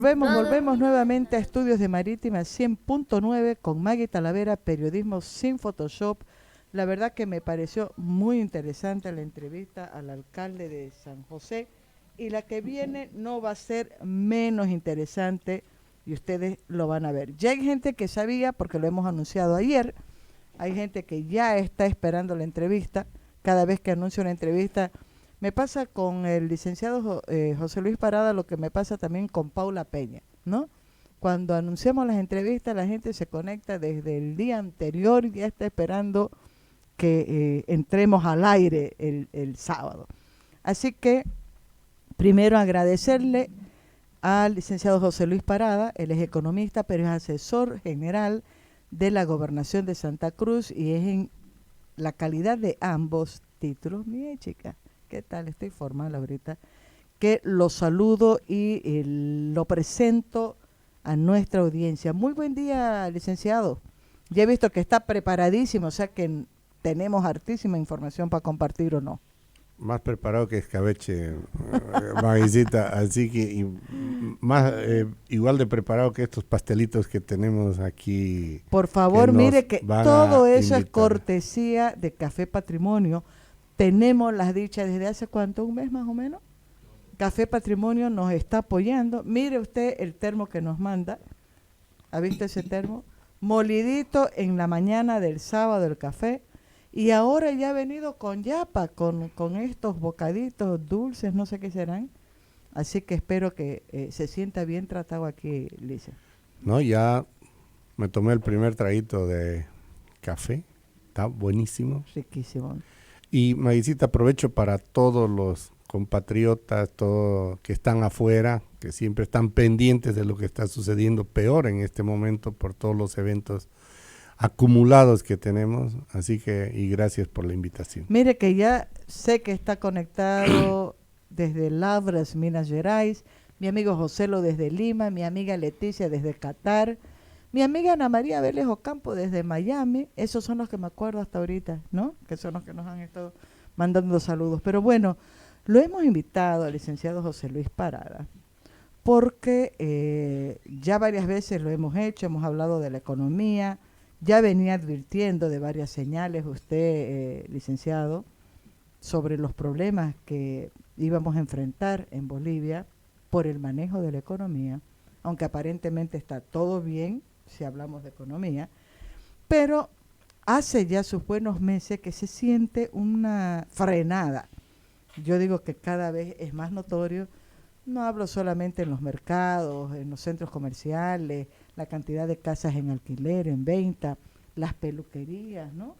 Volvemos nuevamente a Estudios de Marítima 100.9 con Maggie Talavera, periodismo sin Photoshop. La verdad que me pareció muy interesante la entrevista al alcalde de San José y la que viene no va a ser menos interesante y ustedes lo van a ver. Ya hay gente que sabía porque lo hemos anunciado ayer, hay gente que ya está esperando la entrevista. Cada vez que anuncio una entrevista me pasa con el licenciado José Luis Parada lo que me pasa también con Paula Peña, ¿no? Cuando anunciamos las entrevistas, la gente se conecta desde el día anterior y ya está esperando que entremos al aire el sábado. Así que, primero agradecerle al licenciado José Luis Parada, él es economista, pero es asesor general de la Gobernación de Santa Cruz y es en la calidad de ambos títulos, mi chica. ¿Qué tal? Estoy formal ahorita. Que lo saludo y lo presento a nuestra audiencia. Muy buen día, licenciado. Ya he visto que está preparadísimo, o sea que tenemos hartísima información para compartir o no. Más preparado que escabeche, Maguicita, así que más igual de preparado que estos pastelitos que tenemos aquí. Por favor, mire que todo eso es invitar. cortesía de Café Patrimonio. Tenemos las dichas desde hace cuánto, un mes más o menos. Café Patrimonio nos está apoyando. Mire usted el termo que nos manda. ¿Ha visto ese termo? Molidito en la mañana del sábado el café. Y ahora ya ha venido con yapa, con estos bocaditos dulces, no sé qué serán. Así que espero que se sienta bien tratado aquí, Lice. No, ya me tomé el primer traguito de café. Está buenísimo. Riquísimo. Y Maguicita, aprovecho para todos los compatriotas que están afuera, que siempre están pendientes de lo que está sucediendo, peor en este momento por todos los eventos acumulados que tenemos, así que y gracias por la invitación. Mire que ya sé que está conectado desde Lavras, Minas Gerais, mi amigo Joselo desde Lima, mi amiga Leticia desde Qatar, mi amiga Ana María Vélez Ocampo desde Miami. Esos son los que me acuerdo hasta ahorita, ¿no? Que son los que nos han estado mandando saludos. Pero bueno, lo hemos invitado al licenciado José Luis Parada porque ya varias veces lo hemos hecho, hemos hablado de la economía. Ya venía advirtiendo de varias señales usted, licenciado, sobre los problemas que íbamos a enfrentar en Bolivia por el manejo de la economía, aunque aparentemente está todo bien si hablamos de economía, pero hace ya sus buenos meses que se siente una frenada. Yo digo que cada vez es más notorio, no hablo solamente en los mercados, en los centros comerciales, la cantidad de casas en alquiler, en venta, las peluquerías, ¿no?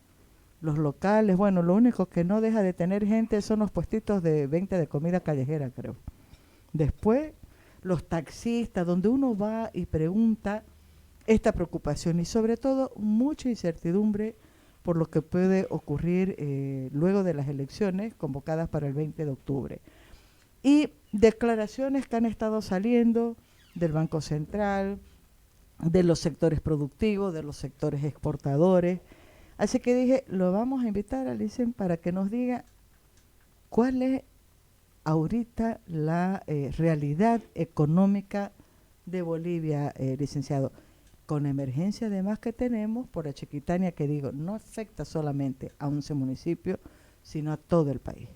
Los locales, bueno, lo único que no deja de tener gente son los puestitos de venta de comida callejera, creo. Después, los taxistas, donde uno va y pregunta esta preocupación y sobre todo mucha incertidumbre por lo que puede ocurrir luego de las elecciones convocadas para el 20 de octubre. Y declaraciones que han estado saliendo del Banco Central, de los sectores productivos, de los sectores exportadores. Así que dije, lo vamos a invitar a Licen para que nos diga cuál es ahorita la realidad económica de Bolivia, licenciado. Con la emergencia además que tenemos por la Chiquitania, que digo, no afecta solamente a 11 municipios, sino a todo el país.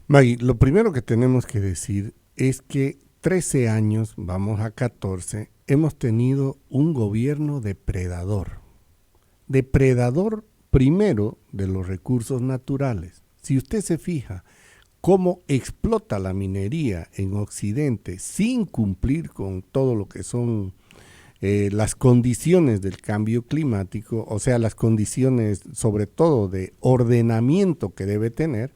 Maggie, lo primero que tenemos que decir es que 13 años, vamos a 14, hemos tenido un gobierno depredador. Depredador primero de los recursos naturales. Si usted se fija cómo explota la minería en Occidente sin cumplir con todo lo que son las condiciones del cambio climático, o sea, las condiciones sobre todo de ordenamiento que debe tener,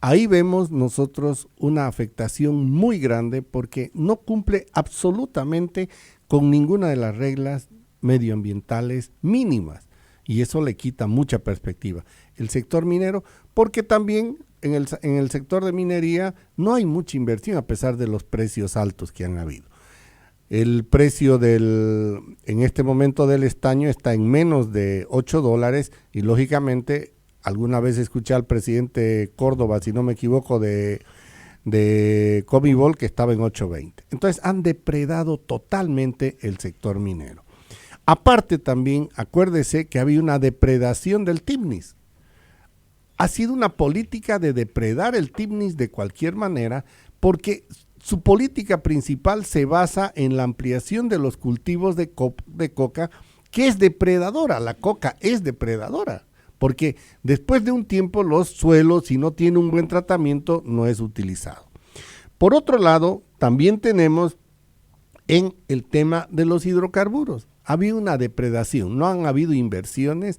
ahí vemos nosotros una afectación muy grande porque no cumple absolutamente con ninguna de las reglas medioambientales mínimas y eso le quita mucha perspectiva. El sector minero, porque también en el sector de minería no hay mucha inversión a pesar de los precios altos que han habido. El precio en este momento del estaño está en menos de $8 y lógicamente alguna vez escuché al presidente Córdoba, si no me equivoco, de de Comibol, que estaba en 8.20. Entonces han depredado totalmente el sector minero. Aparte también, acuérdese que había una depredación del TIMNIS. Ha sido una política de depredar el TIMNIS de cualquier manera, porque su política principal se basa en la ampliación de los cultivos de coca, que es depredadora. La coca es depredadora, porque después de un tiempo los suelos, si no tiene un buen tratamiento, no es utilizado. Por otro lado, también tenemos en el tema de los hidrocarburos. Ha habido una depredación, no han habido inversiones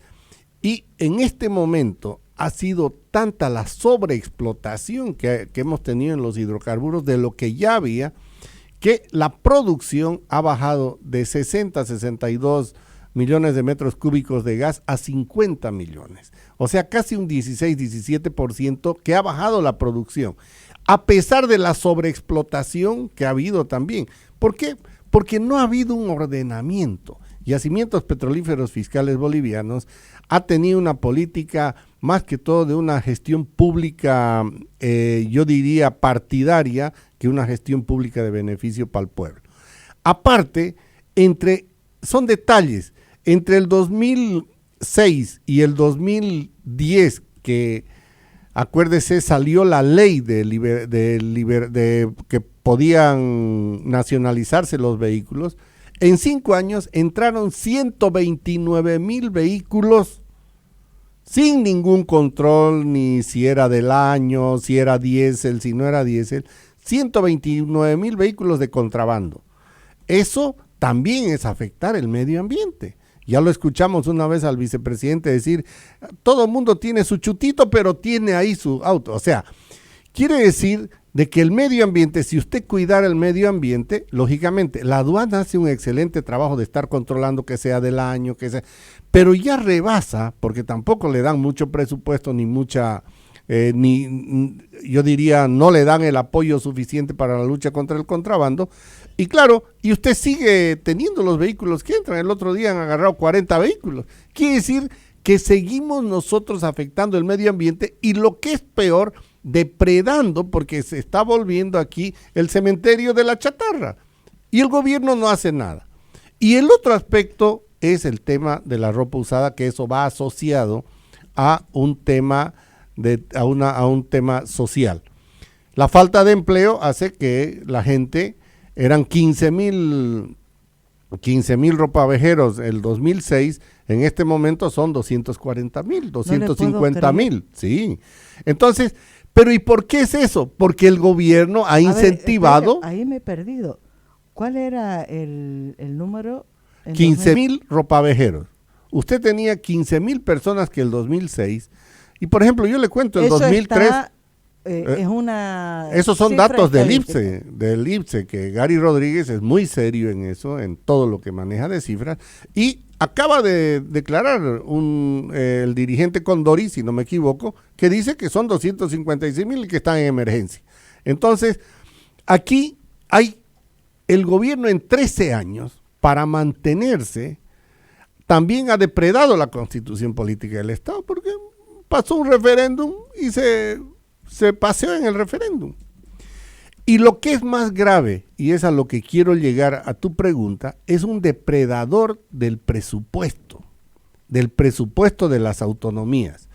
y en este momento ha sido tanta la sobreexplotación que hemos tenido en los hidrocarburos de lo que ya había, que la producción ha bajado de 60 a 62 millones de metros cúbicos de gas a 50 millones. O sea, casi un 16-17% que ha bajado la producción, a pesar de la sobreexplotación que ha habido también. ¿Por qué? Porque no ha habido un ordenamiento. Yacimientos Petrolíferos Fiscales Bolivianos ha tenido una política más que todo de una gestión pública, yo diría partidaria, que una gestión pública de beneficio para el pueblo. Aparte, son detalles, entre el 2006 y el 2010, que acuérdese, salió la ley de que podían nacionalizarse los vehículos. En 5 años entraron 129,000 vehículos sin ningún control, ni si era del año, si era diésel, si no era diésel. 129,000 vehículos de contrabando. Eso también es afectar el medio ambiente. Ya lo escuchamos una vez al vicepresidente decir, todo el mundo tiene su chutito, pero tiene ahí su auto. O sea, quiere decir de que el medio ambiente, si usted cuidara el medio ambiente, lógicamente, la aduana hace un excelente trabajo de estar controlando que sea del año, que sea, pero ya rebasa, porque tampoco le dan mucho presupuesto ni mucha, yo diría, no le dan el apoyo suficiente para la lucha contra el contrabando. Y claro, y usted sigue teniendo los vehículos que entran. El otro día han agarrado 40 vehículos. Quiere decir que seguimos nosotros afectando el medio ambiente y lo que es peor, depredando, porque se está volviendo aquí el cementerio de la chatarra. Y el gobierno no hace nada. Y el otro aspecto es el tema de la ropa usada, que eso va asociado a un tema a un tema social. La falta de empleo hace que la gente, eran 15,000 ropavejeros el 2006, en este momento son 240,000, 250,000, sí. Entonces, pero ¿y por qué es eso? Porque el gobierno ha incentivado. Ahí me he perdido. ¿Cuál era el número? 15,000 ropavejeros. Usted tenía 15,000 personas que el 2006, y por ejemplo, yo le cuento, el 2003... es una esos son datos del IPSE, que Gary Rodríguez es muy serio en eso, en todo lo que maneja de cifras, y acaba de declarar el dirigente Condori, si no me equivoco, que dice que son 256,000 que están en emergencia. Entonces, aquí hay el gobierno en 13 años, para mantenerse, también ha depredado la constitución política del Estado, porque pasó un referéndum y se paseó en el referéndum. Y lo que es más grave, y es a lo que quiero llegar a tu pregunta, es un depredador del presupuesto de las autonomías.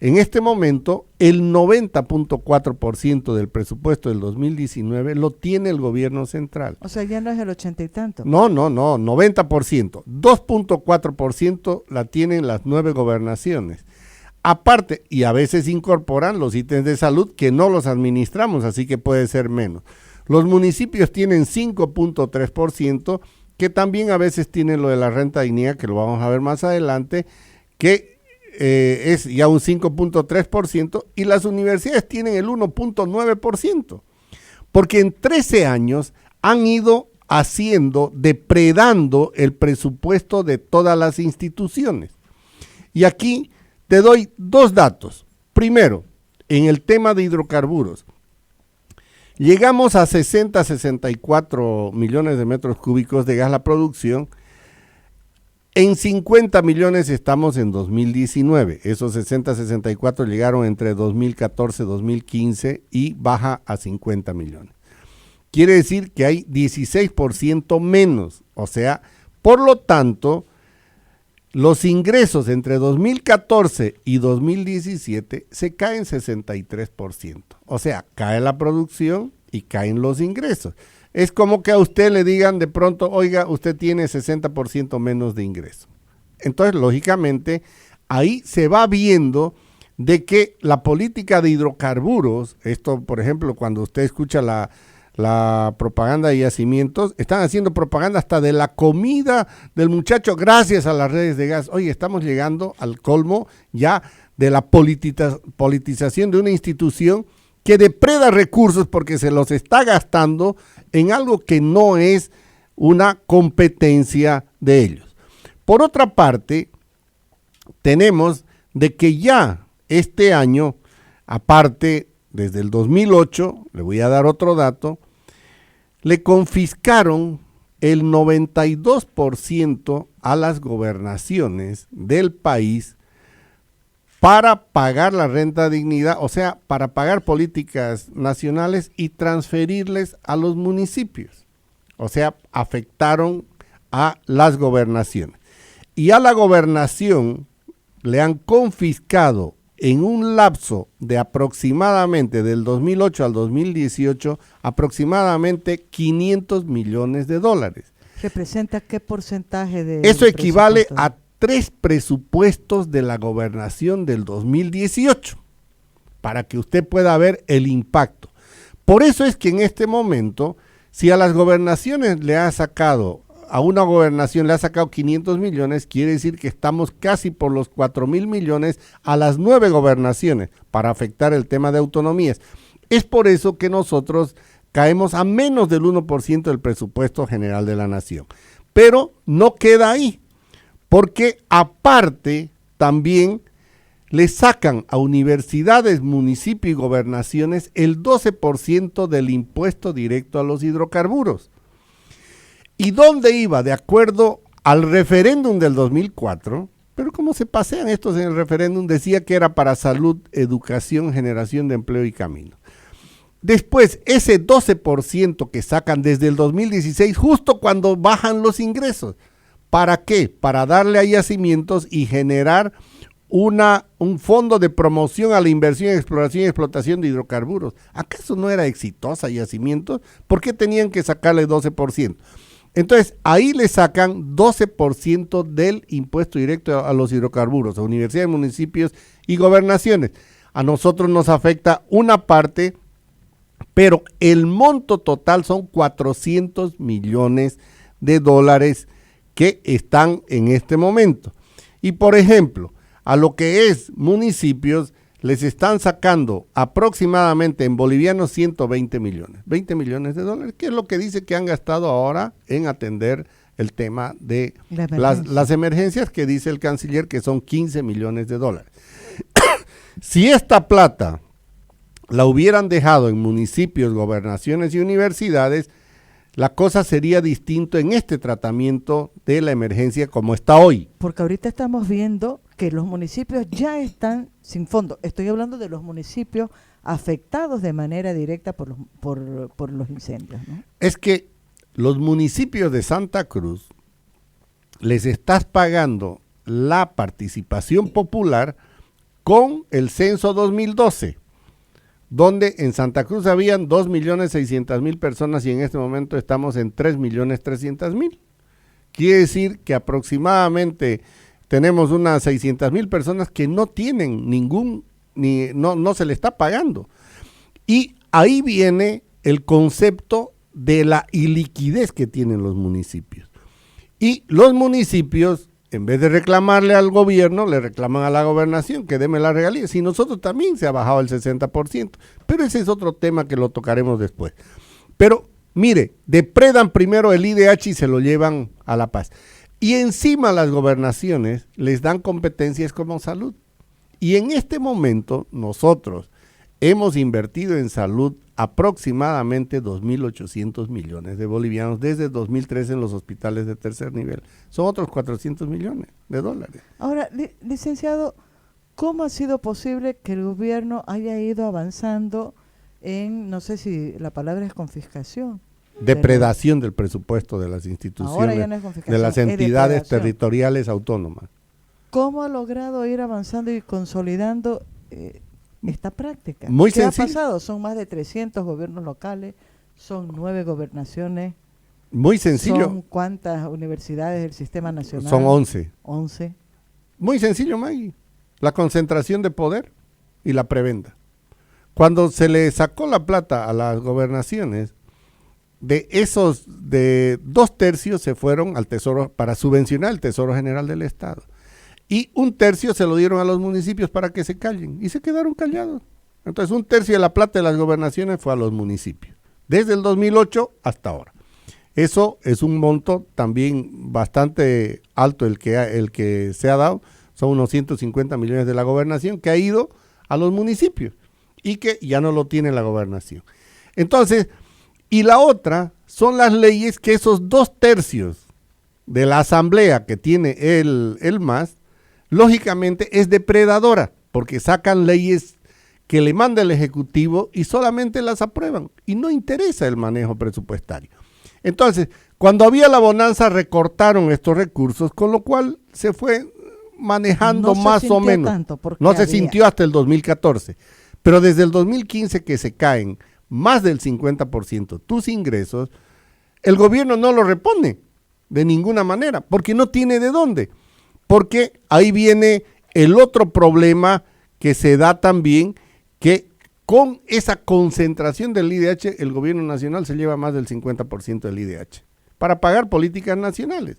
En este momento, el 90.4% del presupuesto del 2019 lo tiene el gobierno central. O sea, ya no es el 80 y tanto. No, 90%. 2.4% la tienen las 9 gobernaciones. Aparte, y a veces incorporan los ítems de salud que no los administramos, así que puede ser menos. Los municipios tienen 5.3%, que también a veces tienen lo de la renta dignidad, que lo vamos a ver más adelante, que es ya un 5.3%, y las universidades tienen el 1.9%, porque en 13 años han ido depredando el presupuesto de todas las instituciones. Y aquí te doy 2 datos. Primero, en el tema de hidrocarburos, llegamos a 64 millones de metros cúbicos de gas la producción. En 50 millones estamos en 2019. Esos 60-64 llegaron entre 2014-2015 y baja a 50 millones. Quiere decir que hay 16% menos. O sea, por lo tanto, los ingresos entre 2014 y 2017 se caen 63%. O sea, cae la producción y caen los ingresos. Es como que a usted le digan de pronto, oiga, usted tiene 60% menos de ingreso. Entonces, lógicamente, ahí se va viendo de que la política de hidrocarburos, esto, por ejemplo, cuando usted escucha la propaganda de yacimientos, están haciendo propaganda hasta de la comida del muchacho gracias a las redes de gas. Oye, estamos llegando al colmo ya de la politización de una institución que depreda recursos porque se los está gastando en algo que no es una competencia de ellos. Por otra parte, tenemos de que ya este año, aparte desde el 2008, le voy a dar otro dato, le confiscaron el 92% a las gobernaciones del país para pagar la renta de dignidad, o sea, para pagar políticas nacionales y transferirles a los municipios. O sea, afectaron a las gobernaciones. Y a la gobernación le han confiscado en un lapso de aproximadamente del 2008 al 2018, aproximadamente 500 millones de dólares. ¿Representa qué porcentaje de...? Eso equivale a 3 presupuestos de la gobernación del 2018, para que usted pueda ver el impacto. Por eso es que en este momento, si a las gobernaciones le ha sacado, a una gobernación le ha sacado 500 millones, quiere decir que estamos casi por los 4,000 millones a las 9 gobernaciones para afectar el tema de autonomías. Es por eso que nosotros caemos a menos del 1% del presupuesto general de la nación. Pero no queda ahí, porque aparte también le sacan a universidades, municipios y gobernaciones el 12% del impuesto directo a los hidrocarburos. ¿Y dónde iba? De acuerdo al referéndum del 2004, pero como se pasean estos en el referéndum, decía que era para salud, educación, generación de empleo y camino. Después, ese 12% que sacan desde el 2016, justo cuando bajan los ingresos. ¿Para qué? Para darle a yacimientos y generar un fondo de promoción a la inversión, exploración y explotación de hidrocarburos. ¿Acaso no era exitosa yacimientos? ¿Por qué tenían que sacarle 12%? Entonces, ahí le sacan 12% del impuesto directo a los hidrocarburos, a universidades, municipios y gobernaciones. A nosotros nos afecta una parte, pero el monto total son 400 millones de dólares que están en este momento. Y por ejemplo, a lo que es municipios, les están sacando aproximadamente en bolivianos 120 millones, 20 millones de dólares, que es lo que dice que han gastado ahora en atender el tema de las emergencias, que dice el canciller que son 15 millones de dólares. Si esta plata la hubieran dejado en municipios, gobernaciones y universidades, la cosa sería distinto en este tratamiento de la emergencia como está hoy. Porque ahorita estamos viendo que los municipios ya están sin fondo. Estoy hablando de los municipios afectados de manera directa por los incendios, ¿no? Es que los municipios de Santa Cruz les estás pagando la participación popular con el censo 2012. Donde en Santa Cruz habían 2.600.000 personas y en este momento estamos en 3.300.000. Quiere decir que aproximadamente tenemos unas 600.000 personas que no tienen no se le está pagando. Y ahí viene el concepto de la iliquidez que tienen los municipios. Y los municipios, en vez de reclamarle al gobierno, le reclaman a la gobernación que deme la regalía. Si nosotros también se ha bajado el 60%, pero ese es otro tema que lo tocaremos después. Pero mire, depredan primero el IDH y se lo llevan a La Paz. Y encima las gobernaciones les dan competencias como salud. Y en este momento nosotros, hemos invertido en salud aproximadamente 2.800 millones de bolivianos desde 2013 en los hospitales de tercer nivel. Son otros 400 millones de dólares. Ahora, licenciado, ¿cómo ha sido posible que el gobierno haya ido avanzando en, no sé si la palabra es confiscación? Depredación del presupuesto de las Ahora ya instituciones, no es confiscación, de las es entidades depredación. territoriales autónomas. ¿Cómo ha logrado ir avanzando y consolidando esta práctica? Muy ¿Qué sencillo. ha pasado? Son más de 300 gobiernos locales, son 9 gobernaciones, Muy sencillo. son cuántas universidades del sistema nacional. Son 11. 11. Muy sencillo, Maggie. La concentración de poder y la prebenda. Cuando se le sacó la plata a las gobernaciones, de 2/3 se fueron al Tesoro para subvencionar el Tesoro General del Estado. Y 1/3 se lo dieron a los municipios para que se callen. Y se quedaron callados. Entonces 1/3 de la plata de las gobernaciones fue a los municipios. Desde el 2008 hasta ahora. Eso es un monto también bastante alto el que se ha dado. Son unos 150 millones de la gobernación que ha ido a los municipios y que ya no lo tiene la gobernación. Entonces, y la otra son las leyes que esos 2/3 de la asamblea que tiene el MAS, lógicamente es depredadora, porque sacan leyes que le manda el Ejecutivo y solamente las aprueban y no interesa el manejo presupuestario. Entonces, cuando había la bonanza recortaron estos recursos, con lo cual se fue manejando más o menos. No se sintió hasta el 2014, pero desde el 2015 que se caen más del 50% tus ingresos, el gobierno no lo repone de ninguna manera, porque no tiene de dónde. Porque ahí viene el otro problema que se da también, que con esa concentración del IDH, el gobierno nacional se lleva más del 50% del IDH para pagar políticas nacionales.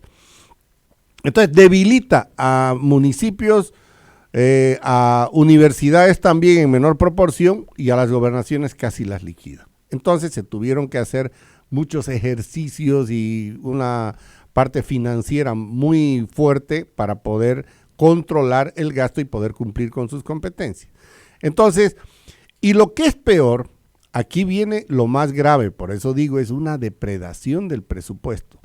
Entonces debilita a municipios, a universidades también en menor proporción y a las gobernaciones casi las liquida. Entonces se tuvieron que hacer muchos ejercicios y una parte financiera muy fuerte para poder controlar el gasto y poder cumplir con sus competencias. Entonces, y lo que es peor, aquí viene lo más grave, por eso digo, es una depredación del presupuesto.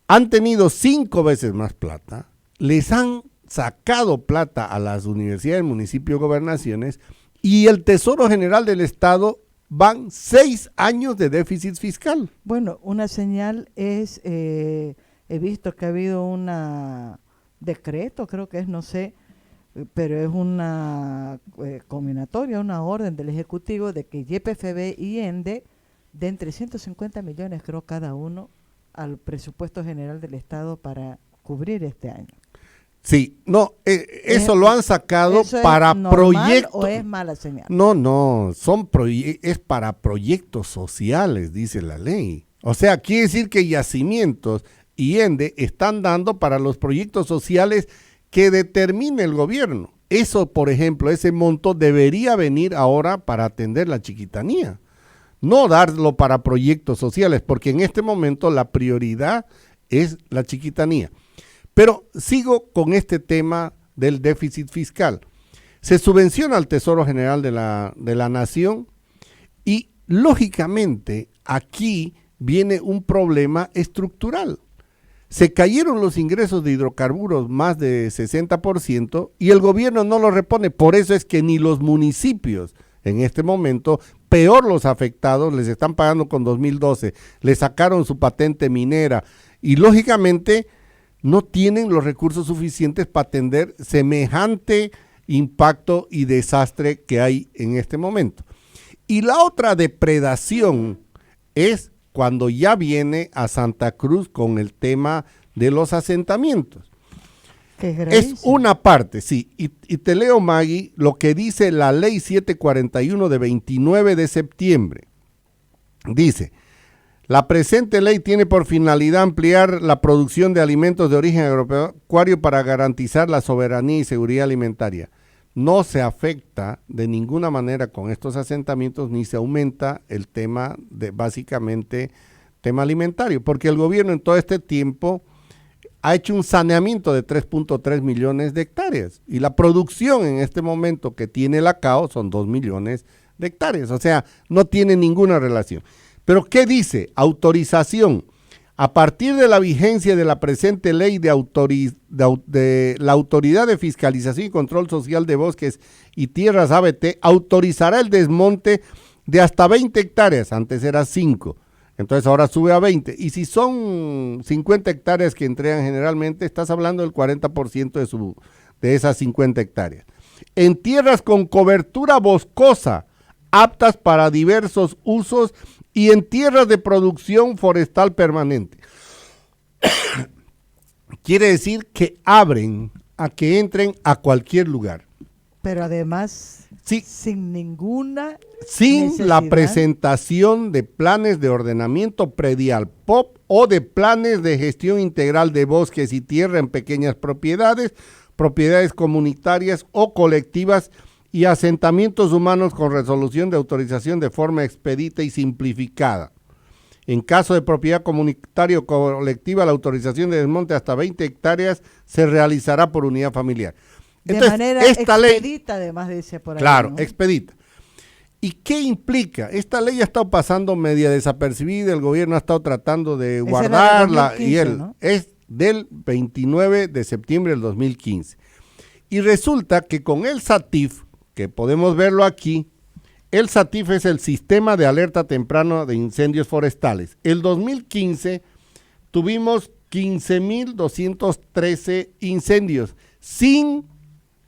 Han tenido 5 veces más plata, les han sacado plata a las universidades, municipios, gobernaciones, y el Tesoro General del Estado van 6 años de déficit fiscal. Bueno, una señal es, he visto que ha habido un decreto, creo que es, no sé, pero es una combinatoria, una orden del Ejecutivo de que YPFB y ENDE den 350 millones, creo, cada uno al presupuesto general del Estado para cubrir este año. Sí, no, eso lo han sacado ¿eso para es normal proyectos. o es mala señal? No, es para proyectos sociales, dice la ley. O sea, quiere decir que Yacimientos y ENDE están dando para los proyectos sociales que determine el gobierno. Eso, por ejemplo, ese monto debería venir ahora para atender la chiquitanía, no darlo para proyectos sociales, porque en este momento la prioridad es la chiquitanía. Pero sigo con este tema del déficit fiscal. Se subvenciona al Tesoro General de la Nación y, lógicamente, aquí viene un problema estructural. Se cayeron los ingresos de hidrocarburos más de 60% y el gobierno no lo repone. Por eso es que ni los municipios en este momento, peor los afectados, les están pagando con 2012, les sacaron su patente minera y lógicamente no tienen los recursos suficientes para atender semejante impacto y desastre que hay en este momento. Y la otra depredación es cuando ya viene a Santa Cruz con el tema de los asentamientos. Es una parte, sí, y te leo, Maggie, lo que dice la ley 741 de 29 de septiembre. Dice: la presente ley tiene por finalidad ampliar la producción de alimentos de origen agropecuario para garantizar la soberanía y seguridad alimentaria. No se afecta de ninguna manera con estos asentamientos ni se aumenta el tema de, básicamente, tema alimentario, porque el gobierno en todo este tiempo ha hecho un saneamiento de 3.3 millones de hectáreas y la producción en este momento que tiene la CAO son 2 millones de hectáreas, o sea, no tiene ninguna relación. Pero ¿qué dice? Autorización. A partir de la vigencia de la presente ley de la Autoridad de Fiscalización y Control Social de Bosques y Tierras ABT, autorizará el desmonte de hasta 20 hectáreas, antes era 5, entonces ahora sube a 20, y si son 50 hectáreas que entregan generalmente, estás hablando del 40% de esas 50 hectáreas. En tierras con cobertura boscosa, aptas para diversos usos, y en tierras de producción forestal permanente. Quiere decir que abren a que entren a cualquier lugar. Pero además, sí, sin ninguna sin la presentación de planes de ordenamiento predial POP o de planes de gestión integral de bosques y tierra en pequeñas propiedades, propiedades comunitarias o colectivas y asentamientos humanos con resolución de autorización de forma expedita y simplificada. En caso de propiedad comunitaria o colectiva, la autorización de desmonte hasta 20 hectáreas se realizará por unidad familiar. Entonces, de manera expedita, además dice por ahí. Claro, ¿no? Expedita. ¿Y qué implica? Esta ley ha estado pasando media desapercibida, el gobierno ha estado tratando de guardarla, 2015, y él, ¿no? Es del 29 de septiembre del 2015. Y resulta que con el SATIF, que podemos verlo aquí, el SATIF es el Sistema de Alerta Temprana de Incendios Forestales. El 2015 tuvimos 15.213 incendios sin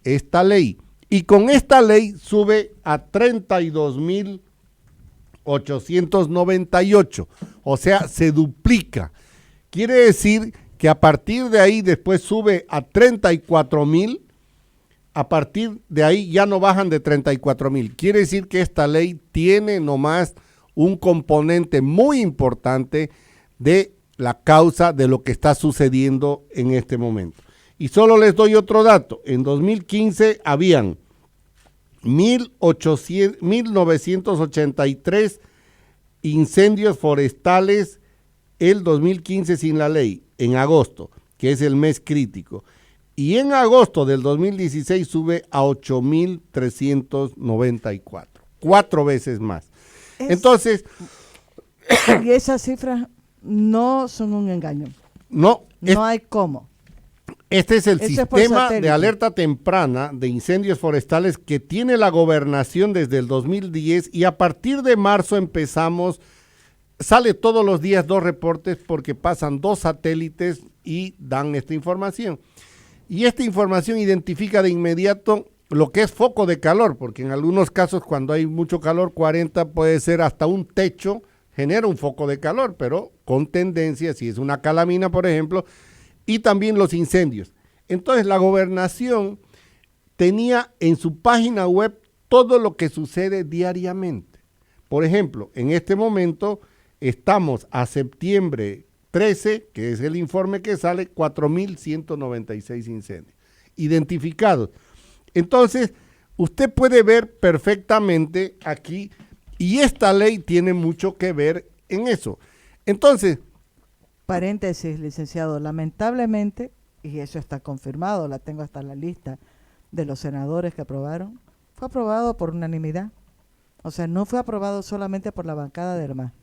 esta ley. Y con esta ley sube a 32.898. O sea, se duplica. Quiere decir que a partir de ahí después sube a 34.000. A partir de ahí ya no bajan de 34.000. Quiere decir que esta ley tiene nomás un componente muy importante de la causa de lo que está sucediendo en este momento. Y solo les doy otro dato. En 2015 habían 1.983 incendios forestales el 2015 sin la ley, en agosto, que es el mes crítico. Y en agosto del 2016 sube a 8.394, 4 veces más. Entonces... Y esas cifras no son un engaño. No. No hay cómo. Este es el sistema de alerta temprana de incendios forestales que tiene la gobernación desde el 2010 y a partir de marzo empezamos, sale todos los días 2 reportes porque pasan 2 satélites y dan esta información. Y esta información identifica de inmediato lo que es foco de calor, porque en algunos casos cuando hay mucho calor, 40 puede ser hasta un techo, genera un foco de calor, pero con tendencia, si es una calamina, por ejemplo, y también los incendios. Entonces la gobernación tenía en su página web todo lo que sucede diariamente. Por ejemplo, en este momento estamos a septiembre 13, que es el informe que sale, 4.196 incendios identificados. Entonces, usted puede ver perfectamente aquí, y esta ley tiene mucho que ver en eso. Entonces... Paréntesis, licenciado, lamentablemente, y eso está confirmado, la tengo hasta la lista de los senadores que aprobaron, fue aprobado por unanimidad. O sea, no fue aprobado solamente por la bancada del MAS.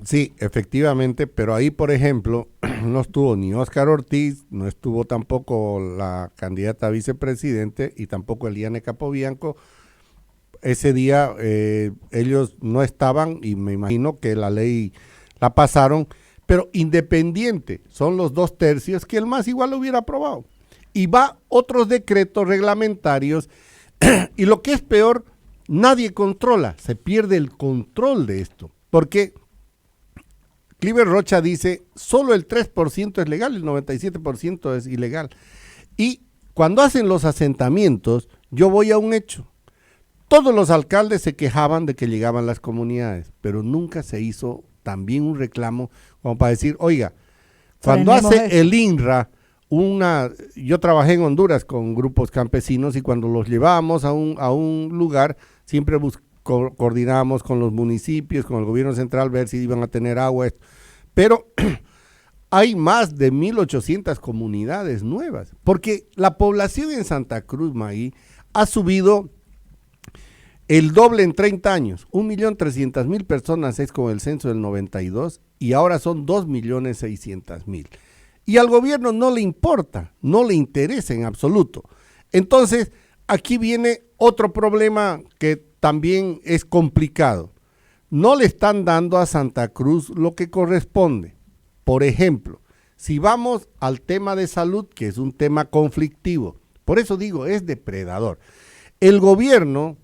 Sí, efectivamente, pero ahí, por ejemplo, no estuvo ni Óscar Ortiz, no estuvo tampoco la candidata a vicepresidente y tampoco Eliane Capobianco. Ese día ellos no estaban y me imagino que la ley la pasaron, pero independiente, son los 2/3 que el MAS igual lo hubiera aprobado. Y va otros decretos reglamentarios y lo que es peor, nadie controla, se pierde el control de esto, porque... Cliver Rocha dice, solo el 3% es legal, el 97% es ilegal. Y cuando hacen los asentamientos, yo voy a un hecho. Todos los alcaldes se quejaban de que llegaban las comunidades, pero nunca se hizo también un reclamo como para decir, oiga, cuando hace el INRA, yo trabajé en Honduras con grupos campesinos y cuando los llevábamos a un lugar, siempre coordinábamos con los municipios, con el gobierno central, ver si iban a tener agua. Pero hay más de 1.800 comunidades nuevas, porque la población en Santa Cruz, Magui, ha subido el doble en 30 años. 1.300.000 personas es como el censo del 92 y ahora son 2.600.000. Y al gobierno no le importa, no le interesa en absoluto. Entonces, aquí viene otro problema que también es complicado. No le están dando a Santa Cruz lo que corresponde. Por ejemplo, si vamos al tema de salud, que es un tema conflictivo, por eso digo, es depredador. El gobierno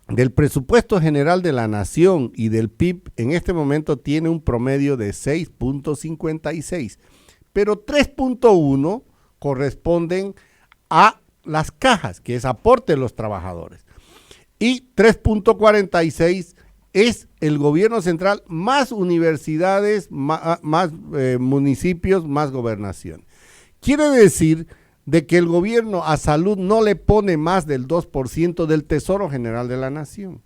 del presupuesto general de la nación y del PIB en este momento tiene un promedio de 6.56, pero 3.1 corresponden a las cajas, que es aporte de los trabajadores, y 3.46 es el gobierno central más universidades, más municipios, más gobernación. Quiere decir de que el gobierno a salud no le pone más del 2% del Tesoro General de la Nación,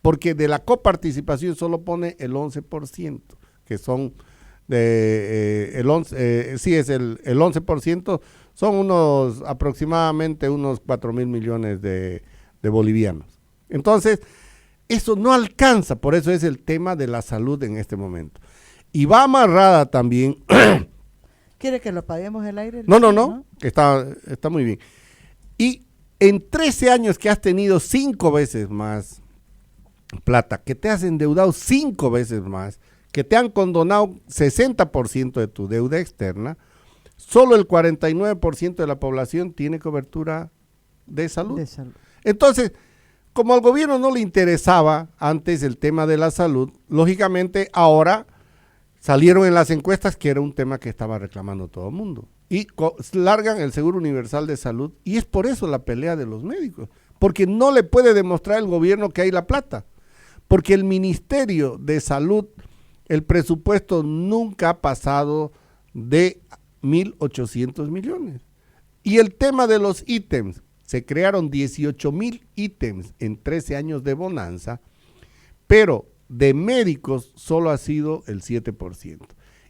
porque de la coparticipación solo pone el 11%, que son el 11%, son aproximadamente unos 4.000 millones de bolivianos. Entonces, eso no alcanza, por eso es el tema de la salud en este momento. Y va amarrada también. ¿Quiere que lo paguemos el aire? No, está muy bien. Y en 13 años que has tenido 5 veces más plata, que te has endeudado 5 veces más, que te han condonado 60% de tu deuda externa, solo el 49% de la población tiene cobertura de salud. Entonces, como al gobierno no le interesaba antes el tema de la salud, lógicamente ahora salieron en las encuestas que era un tema que estaba reclamando todo el mundo. Y largan el Seguro Universal de Salud. Y es por eso la pelea de los médicos. Porque no le puede demostrar el gobierno que hay la plata. Porque el Ministerio de Salud, el presupuesto nunca ha pasado de 1.800 millones. Y el tema de los ítems, se crearon 18.000 ítems en 13 años de bonanza, pero de médicos solo ha sido el 7%.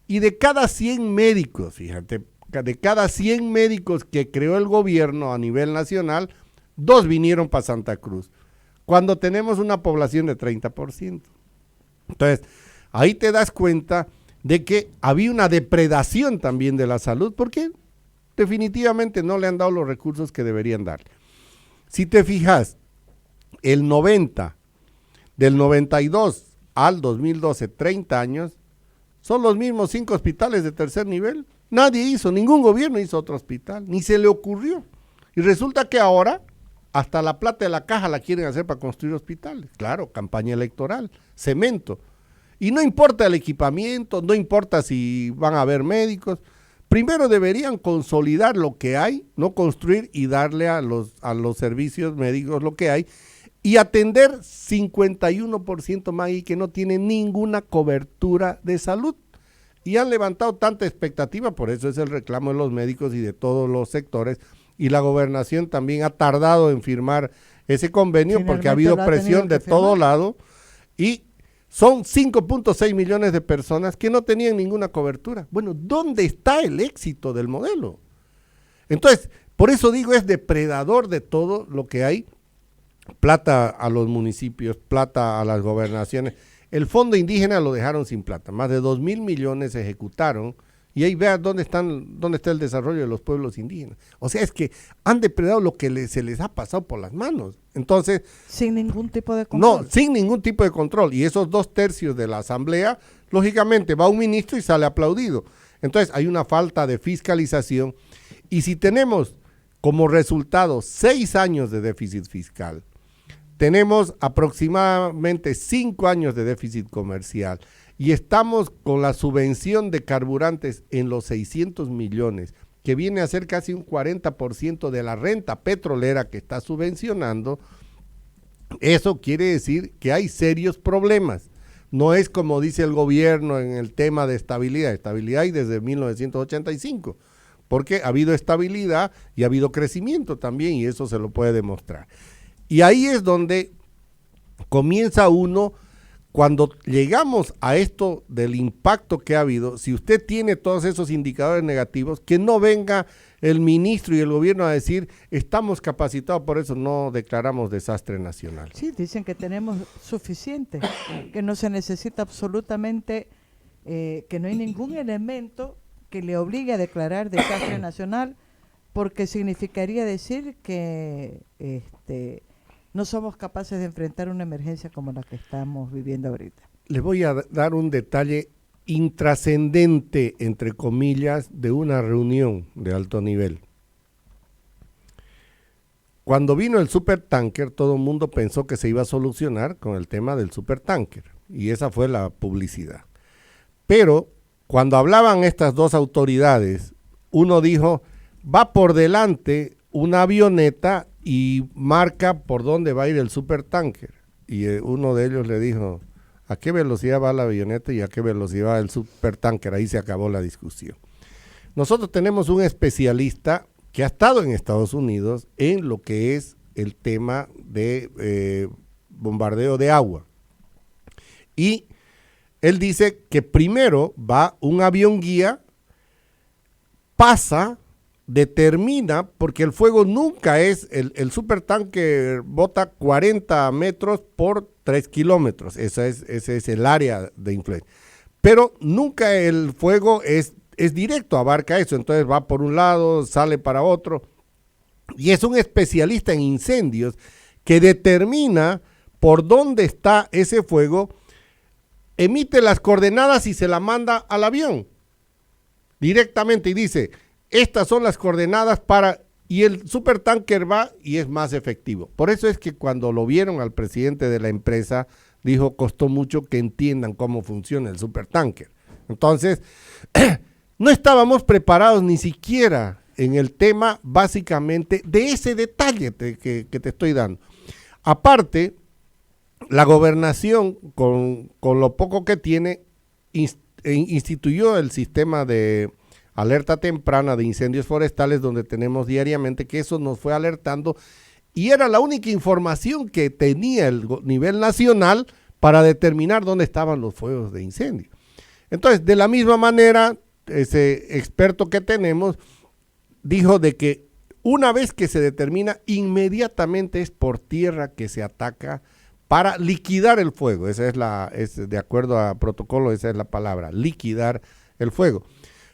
Y de cada 100 médicos, fíjate, de cada 100 médicos que creó el gobierno a nivel nacional, 2 vinieron para Santa Cruz, cuando tenemos una población de 30%. Entonces, ahí te das cuenta de que había una depredación también de la salud, porque definitivamente no le han dado los recursos que deberían darle. Si te fijas, el 90, del 92 al 2012, 30 años, son los mismos 5 hospitales de tercer nivel. Nadie hizo, ningún gobierno hizo otro hospital, ni se le ocurrió. Y resulta que ahora hasta la plata de la caja la quieren hacer para construir hospitales. Claro, campaña electoral, cemento. Y no importa el equipamiento, no importa si van a haber médicos. Primero deberían consolidar lo que hay, no construir y darle a los servicios médicos lo que hay, y atender 51% más y que no tienen ninguna cobertura de salud. Y han levantado tanta expectativa, por eso es el reclamo de los médicos y de todos los sectores, y la gobernación también ha tardado en firmar ese convenio. Finalmente, porque ha habido presión de todo lado, y son 5.6 millones de personas que no tenían ninguna cobertura. Bueno, ¿dónde está el éxito del modelo? Entonces, por eso digo, es depredador de todo lo que hay. Plata a los municipios, plata a las gobernaciones. El fondo indígena lo dejaron sin plata, más de 2.000 millones se ejecutaron, y ahí vean dónde está el desarrollo de los pueblos indígenas. O sea, es que han depredado lo que se les ha pasado por las manos. Entonces, sin ningún tipo de control. No, sin ningún tipo de control. Y esos 2/3 de la asamblea, lógicamente va un ministro y sale aplaudido. Entonces hay una falta de fiscalización. Y si tenemos como resultado 6 años de déficit fiscal, tenemos aproximadamente 5 años de déficit comercial, y estamos con la subvención de carburantes en los 600 millones, que viene a ser casi un 40% de la renta petrolera que está subvencionando. Eso quiere decir que hay serios problemas. No es como dice el gobierno en el tema de estabilidad hay desde 1985, porque ha habido estabilidad y ha habido crecimiento también, y eso se lo puede demostrar. Y ahí es donde comienza uno cuando llegamos a esto del impacto que ha habido, si usted tiene todos esos indicadores negativos, que no venga el ministro y el gobierno a decir, estamos capacitados, por eso no declaramos desastre nacional. Sí, dicen que tenemos suficiente, que no se necesita absolutamente, que no hay ningún elemento que le obligue a declarar desastre nacional, porque significaría decir que no somos capaces de enfrentar una emergencia como la que estamos viviendo ahorita. Les voy a dar un detalle intrascendente, entre comillas, de una reunión de alto nivel. Cuando vino el supertanker, todo el mundo pensó que se iba a solucionar con el tema del supertanker, y esa fue la publicidad. Pero cuando hablaban estas dos autoridades, uno dijo, va por delante una avioneta y marca por dónde va a ir el supertanker. Y uno de ellos le dijo, ¿a qué velocidad va la avioneta y a qué velocidad va el supertanker? Ahí se acabó la discusión. Nosotros tenemos un especialista que ha estado en Estados Unidos en lo que es el tema de bombardeo de agua. Y él dice que primero va un avión guía, pasa, determina, porque el fuego nunca es, el supertanker bota 40 metros por 3 kilómetros, ese es el área de influencia, pero nunca el fuego es directo, abarca eso, entonces va por un lado, sale para otro, y es un especialista en incendios que determina por dónde está ese fuego, emite las coordenadas y se la manda al avión directamente y dice, estas son las coordenadas para, y el supertanker va y es más efectivo. Por eso es que cuando lo vieron al presidente de la empresa, dijo, costó mucho que entiendan cómo funciona el supertanker. Entonces, no estábamos preparados ni siquiera en el tema, básicamente, de ese detalle que te estoy dando. Aparte, la gobernación, con lo poco que tiene, instituyó el sistema de alerta temprana de incendios forestales, donde tenemos diariamente que eso nos fue alertando y era la única información que tenía el nivel nacional para determinar dónde estaban los fuegos de incendio. Entonces, de la misma manera, ese experto que tenemos dijo de que una vez que se determina, inmediatamente es por tierra que se ataca para liquidar el fuego. Esa es de acuerdo a protocolo, esa es la palabra, liquidar el fuego.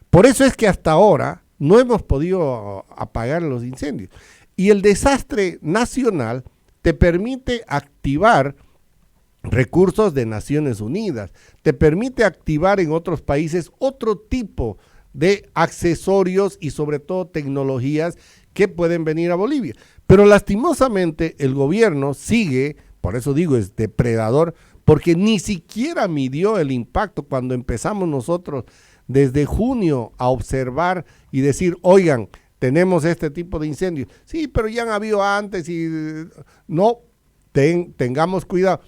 Por eso es que hasta ahora no hemos podido apagar los incendios. Y el desastre nacional te permite activar recursos de Naciones Unidas, te permite activar en otros países otro tipo de accesorios y sobre todo tecnologías que pueden venir a Bolivia. Pero lastimosamente el gobierno sigue, por eso digo es depredador, porque ni siquiera midió el impacto cuando empezamos nosotros desde junio a observar y decir, oigan, tenemos este tipo de incendios. Sí, pero ya han habido antes y no, tengamos cuidado.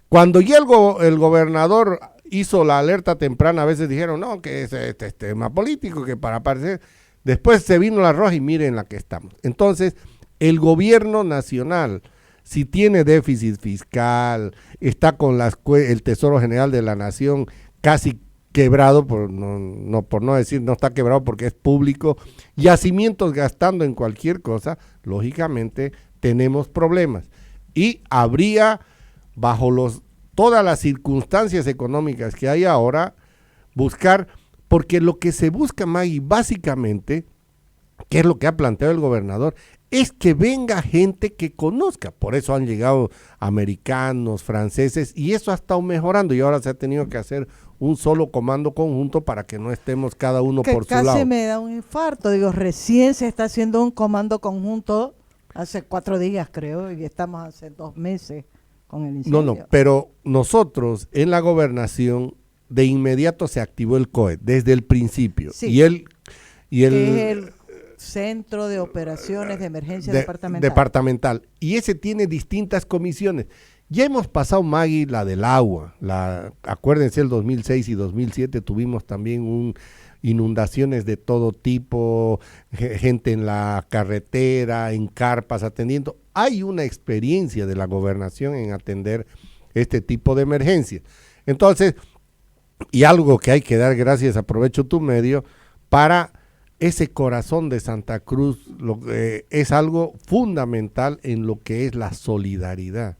Cuando ya el gobernador hizo la alerta temprana, a veces dijeron, no, que es tema político, que para aparecer. Después se vino la roja y miren la que estamos. Entonces, el gobierno nacional, si tiene déficit fiscal, está con el Tesoro General de la Nación casi quebrado, por no decir no está quebrado porque es público, yacimientos gastando en cualquier cosa, lógicamente tenemos problemas. Y habría, bajo todas las circunstancias económicas que hay ahora, buscar, porque lo que se busca, Maggie, básicamente, que es lo que ha planteado el gobernador, es que venga gente que conozca. Por eso han llegado americanos, franceses, y eso ha estado mejorando, y ahora se ha tenido que hacer un solo comando conjunto para que no estemos cada uno por su lado. Casi me da un infarto, digo, recién se está haciendo un comando conjunto, hace 4 días creo, y estamos hace 2 meses con el incendio. No, pero nosotros en la gobernación de inmediato se activó el COE, desde el principio. Sí, y el que es el Centro de Operaciones de Emergencia Departamental. Y ese tiene distintas comisiones. Ya hemos pasado, Maggie, la del agua. Acuérdense, el 2006 y 2007 tuvimos también inundaciones de todo tipo, gente en la carretera, en carpas atendiendo. Hay una experiencia de la gobernación en atender este tipo de emergencias. Entonces, y algo que hay que dar gracias, aprovecho tu medio, para ese corazón de Santa Cruz, es algo fundamental en lo que es la solidaridad,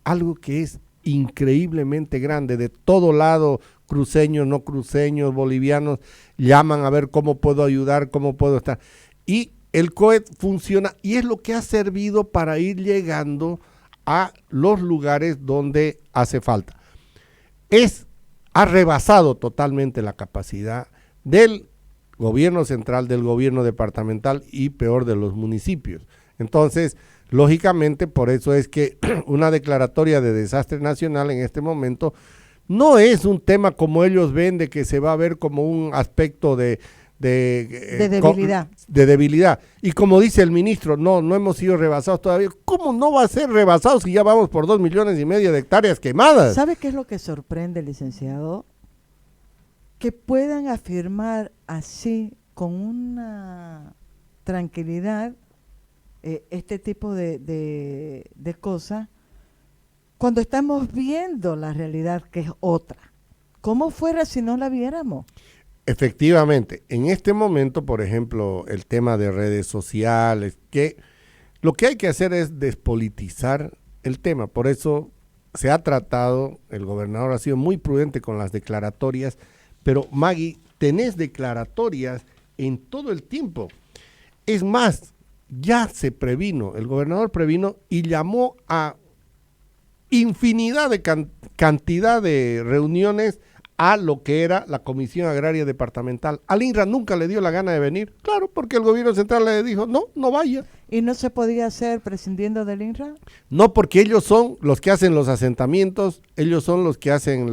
algo que es increíblemente grande, de todo lado, cruceños, no cruceños, bolivianos, llaman a ver cómo puedo ayudar, cómo puedo estar, y el COED funciona, y es lo que ha servido para ir llegando a los lugares donde hace falta. Ha rebasado totalmente la capacidad del gobierno central, del gobierno departamental y peor de los municipios. Entonces, lógicamente, por eso es que una declaratoria de desastre nacional en este momento no es un tema como ellos ven, de que se va a ver como un aspecto de debilidad. De debilidad. Y como dice el ministro, no hemos sido rebasados todavía. ¿Cómo no va a ser rebasado si ya vamos por 2,5 millones de hectáreas quemadas? ¿Sabe qué es lo que sorprende, licenciado? Que puedan afirmar así, con una tranquilidad, este tipo de cosas, cuando estamos viendo la realidad que es otra. ¿Cómo fuera si no la viéramos? Efectivamente, en este momento, por ejemplo, el tema de redes sociales, que lo que hay que hacer es despolitizar el tema. Por eso se ha tratado, el gobernador ha sido muy prudente con las declaratorias, pero Maggie, tenés declaratorias en todo el tiempo. Es más, ya se previno, el gobernador previno y llamó a infinidad de cantidad de reuniones a lo que era la Comisión Agraria Departamental. Al INRA nunca le dio la gana de venir, claro, porque el gobierno central le dijo, no vaya. ¿Y no se podía hacer prescindiendo del INRA? No, porque ellos son los que hacen los asentamientos, ellos son los que hacen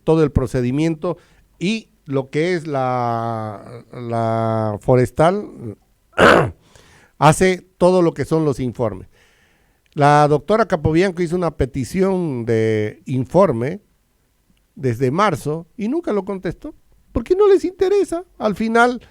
todo el procedimiento, y lo que es la forestal hace todo lo que son los informes. La doctora Capobianco hizo una petición de informe desde marzo y nunca lo contestó, porque no les interesa. Al final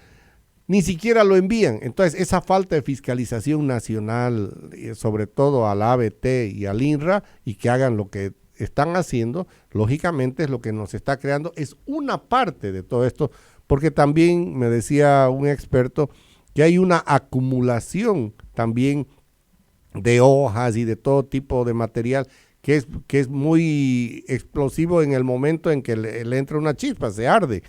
ni siquiera lo envían. Entonces, esa falta de fiscalización nacional, sobre todo a la ABT y al INRA, y que hagan lo que están haciendo, lógicamente es lo que nos está creando, es una parte de todo esto, porque también me decía un experto que hay una acumulación también de hojas y de todo tipo de material que es muy explosivo en el momento en que le entra una chispa, se arde.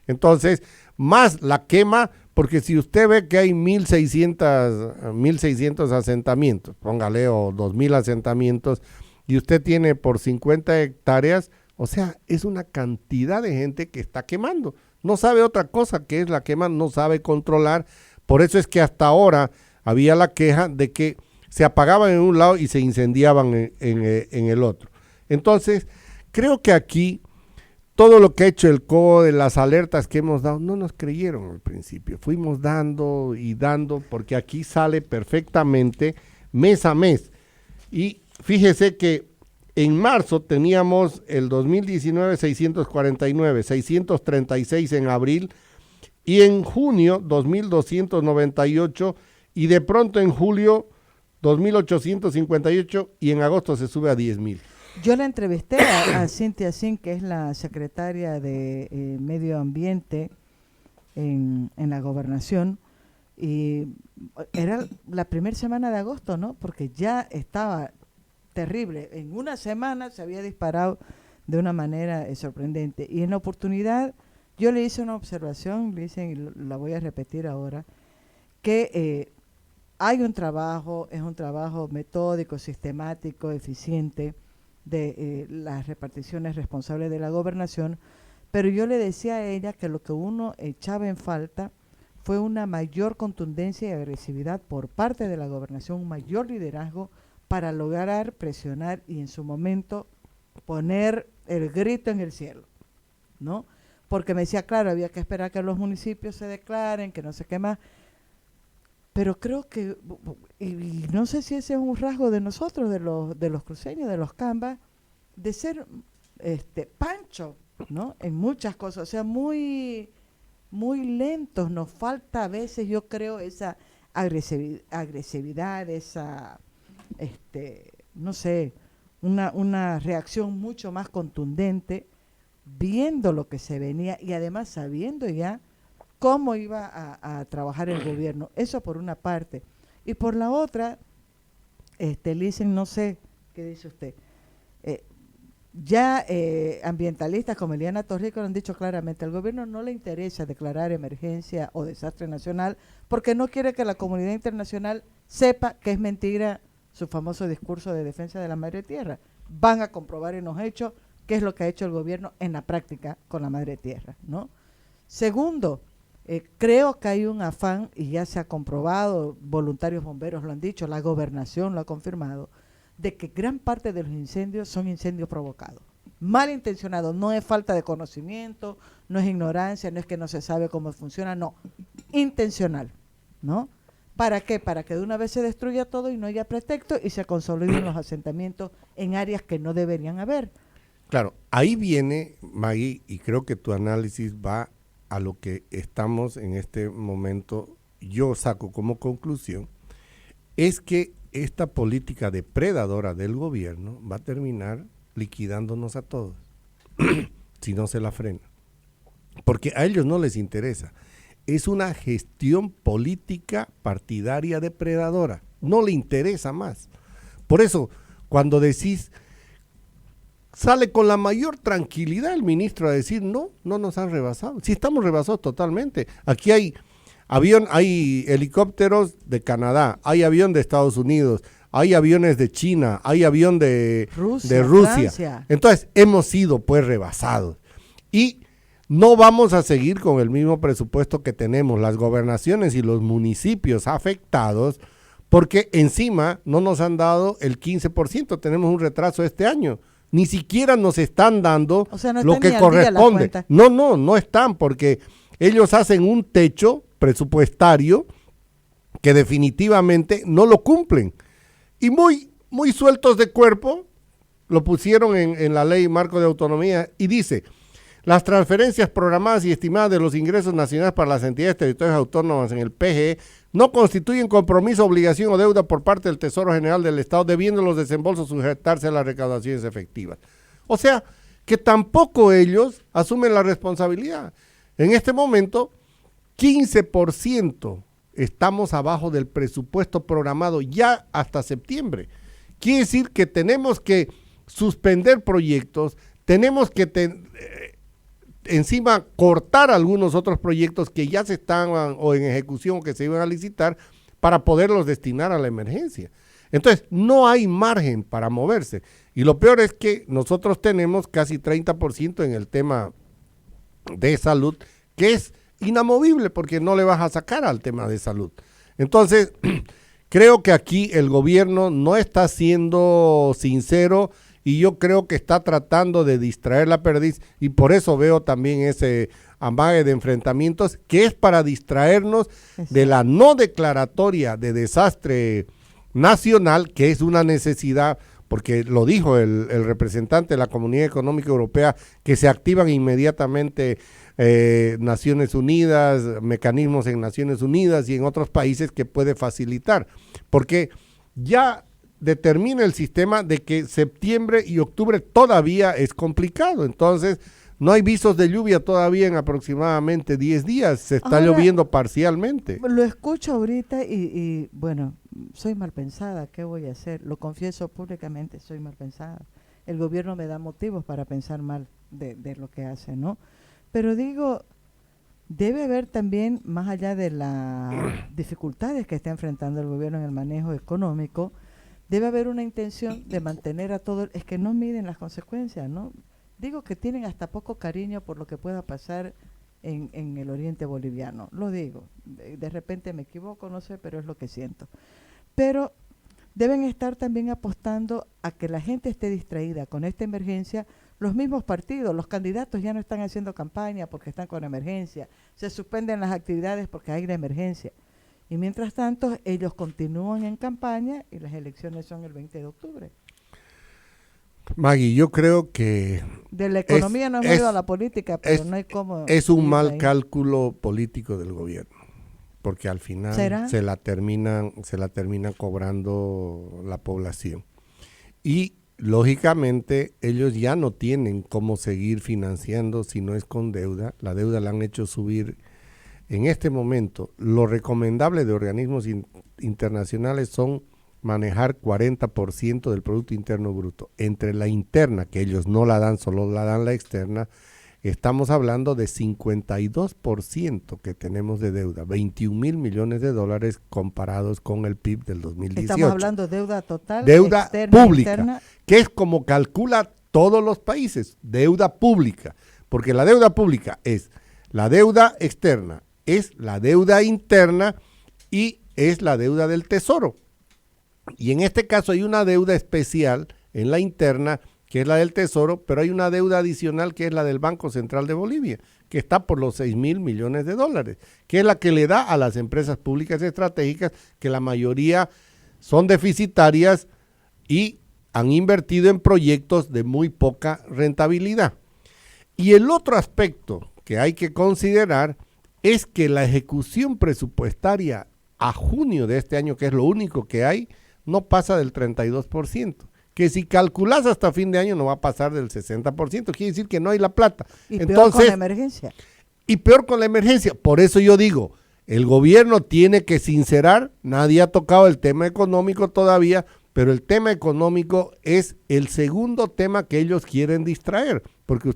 Entonces, más la quema, porque si usted ve que hay 1,600 asentamientos, póngale, o 2,000 asentamientos, y usted tiene por 50 hectáreas, o sea, es una cantidad de gente que está quemando. No sabe otra cosa que es la quema, no sabe controlar. Por eso es que hasta ahora había la queja de que se apagaban en un lado y se incendiaban en el otro. Entonces, creo que aquí todo lo que ha hecho el CODE, las alertas que hemos dado, no nos creyeron al principio. Fuimos dando y dando, porque aquí sale perfectamente mes a mes. Y fíjese que en marzo teníamos el 2019 649, 636 en abril, y en junio 2,298, y de pronto en julio 2,858, y en agosto se sube a 10,000. Yo la entrevisté a Cintia Sin, que es la secretaria de Medio Ambiente en la gobernación, y era la primera semana de agosto, ¿no? Porque ya estaba terrible. En una semana se había disparado de una manera sorprendente. Y en la oportunidad yo le hice una observación, le hice, y la voy a repetir ahora, que hay un trabajo, es un trabajo metódico, sistemático, eficiente, de las reparticiones responsables de la gobernación, pero yo le decía a ella que lo que uno echaba en falta fue una mayor contundencia y agresividad por parte de la gobernación, un mayor liderazgo para lograr presionar y en su momento poner el grito en el cielo, ¿no? Porque me decía, claro, había que esperar que los municipios se declaren, que no sé qué más, pero creo que, y no sé si ese es un rasgo de nosotros, de los cruceños, de los cambas, de ser pancho, ¿no? En muchas cosas, o sea, muy lentos. Nos falta a veces, yo creo, esa agresividad, esa, no sé, una reacción mucho más contundente, viendo lo que se venía y además sabiendo ya cómo iba a trabajar el gobierno. Eso por una parte. Y por la otra, Lisen, no sé qué dice usted. Ambientalistas como Eliana Torrico lo han dicho claramente, al gobierno no le interesa declarar emergencia o desastre nacional porque no quiere que la comunidad internacional sepa que es mentira su famoso discurso de defensa de la madre tierra. Van a comprobar en los hechos qué es lo que ha hecho el gobierno en la práctica con la madre tierra, ¿no? Segundo, creo que hay un afán, y ya se ha comprobado, voluntarios bomberos lo han dicho, la gobernación lo ha confirmado, de que gran parte de los incendios son incendios provocados, malintencionados. No es falta de conocimiento, no es ignorancia, no es que no se sabe cómo funciona, no, intencional, ¿no? ¿Para qué? Para que de una vez se destruya todo y no haya pretexto y se consoliden los asentamientos en áreas que no deberían haber. Claro, ahí viene, Maggie, y creo que tu análisis va a lo que estamos en este momento, yo saco como conclusión, es que esta política depredadora del gobierno va a terminar liquidándonos a todos, si no se la frena. Porque a ellos no les interesa. Es una gestión política partidaria depredadora. No le interesa más. Por eso, cuando decís, sale con la mayor tranquilidad el ministro a decir, no nos han rebasado. Si estamos rebasados totalmente. Aquí hay helicópteros de Canadá, hay avión de Estados Unidos, hay aviones de China, hay avión de Rusia. Francia. Entonces, hemos sido pues rebasados. Y no vamos a seguir con el mismo presupuesto que tenemos las gobernaciones y los municipios afectados, porque encima no nos han dado el 15%, tenemos un retraso este año. Ni siquiera nos están dando lo que corresponde. No están, porque ellos hacen un techo presupuestario que definitivamente no lo cumplen. Y muy sueltos de cuerpo, lo pusieron en la ley marco de autonomía y dice, las transferencias programadas y estimadas de los ingresos nacionales para las entidades territoriales autónomas en el PGE no constituyen compromiso, obligación o deuda por parte del Tesoro General del Estado, debiendo los desembolsos sujetarse a las recaudaciones efectivas. O sea, que tampoco ellos asumen la responsabilidad. En este momento, 15% estamos abajo del presupuesto programado ya hasta septiembre. Quiere decir que tenemos que suspender proyectos, tenemos que encima cortar algunos otros proyectos que ya se estaban o en ejecución o que se iban a licitar para poderlos destinar a la emergencia. Entonces, no hay margen para moverse. Y lo peor es que nosotros tenemos casi 30% en el tema de salud, que es inamovible porque no le vas a sacar al tema de salud. Entonces, creo que aquí el gobierno no está siendo sincero y yo creo que está tratando de distraer la perdiz y por eso veo también ese amague de enfrentamientos que es para distraernos de la no declaratoria de desastre nacional, que es una necesidad, porque lo dijo el representante de la Comunidad Económica Europea, que se activan inmediatamente Naciones Unidas, mecanismos en Naciones Unidas y en otros países que puede facilitar, porque ya determina el sistema de que septiembre y octubre todavía es complicado, entonces no hay visos de lluvia todavía en aproximadamente 10 días, se está lloviendo parcialmente. Lo escucho ahorita y bueno, soy mal pensada, ¿qué voy a hacer? Lo confieso públicamente, soy mal pensada. El gobierno me da motivos para pensar mal de lo que hace, ¿no? Pero digo, debe haber también, más allá de las dificultades que está enfrentando el gobierno en el manejo económico, debe haber una intención de mantener a todos, es que no miden las consecuencias, ¿no? Digo que tienen hasta poco cariño por lo que pueda pasar en el oriente boliviano, lo digo, de repente me equivoco, no sé, pero es lo que siento. Pero deben estar también apostando a que la gente esté distraída con esta emergencia. Los mismos partidos, los candidatos ya no están haciendo campaña porque están con emergencia, se suspenden las actividades porque hay la emergencia. Y mientras tanto, ellos continúan en campaña y las elecciones son el 20 de octubre. Maggie, yo creo que de la economía no hemos ido a la política, pero no hay cómo. Es un mal cálculo político del gobierno, porque al final se la terminan cobrando la población. Y lógicamente ellos ya no tienen cómo seguir financiando si no es con deuda. La deuda la han hecho subir en este momento. Lo recomendable de organismos internacionales son manejar 40% del Producto Interno Bruto. Entre la interna, que ellos no la dan, solo la dan la externa, estamos hablando de 52% que tenemos de deuda, 21,000 millones de dólares comparados con el PIB del 2018. Estamos hablando de deuda total, deuda externa, pública, interna, que es como calcula todos los países, deuda pública, porque la deuda pública es la deuda externa, es la deuda interna y es la deuda del Tesoro. Y en este caso hay una deuda especial en la interna, que es la del Tesoro, pero hay una deuda adicional que es la del Banco Central de Bolivia, que está por los 6,000 millones de dólares, que es la que le da a las empresas públicas estratégicas, que la mayoría son deficitarias y han invertido en proyectos de muy poca rentabilidad. Y el otro aspecto que hay que considerar es que la ejecución presupuestaria a junio de este año, que es lo único que hay, no pasa del 32%. Que si calculas hasta fin de año no va a pasar del 60%, quiere decir que no hay la plata. Y peor con la emergencia. Y peor con la emergencia. Por eso yo digo, el gobierno tiene que sincerar, nadie ha tocado el tema económico todavía, pero el tema económico es el segundo tema que ellos quieren distraer, porque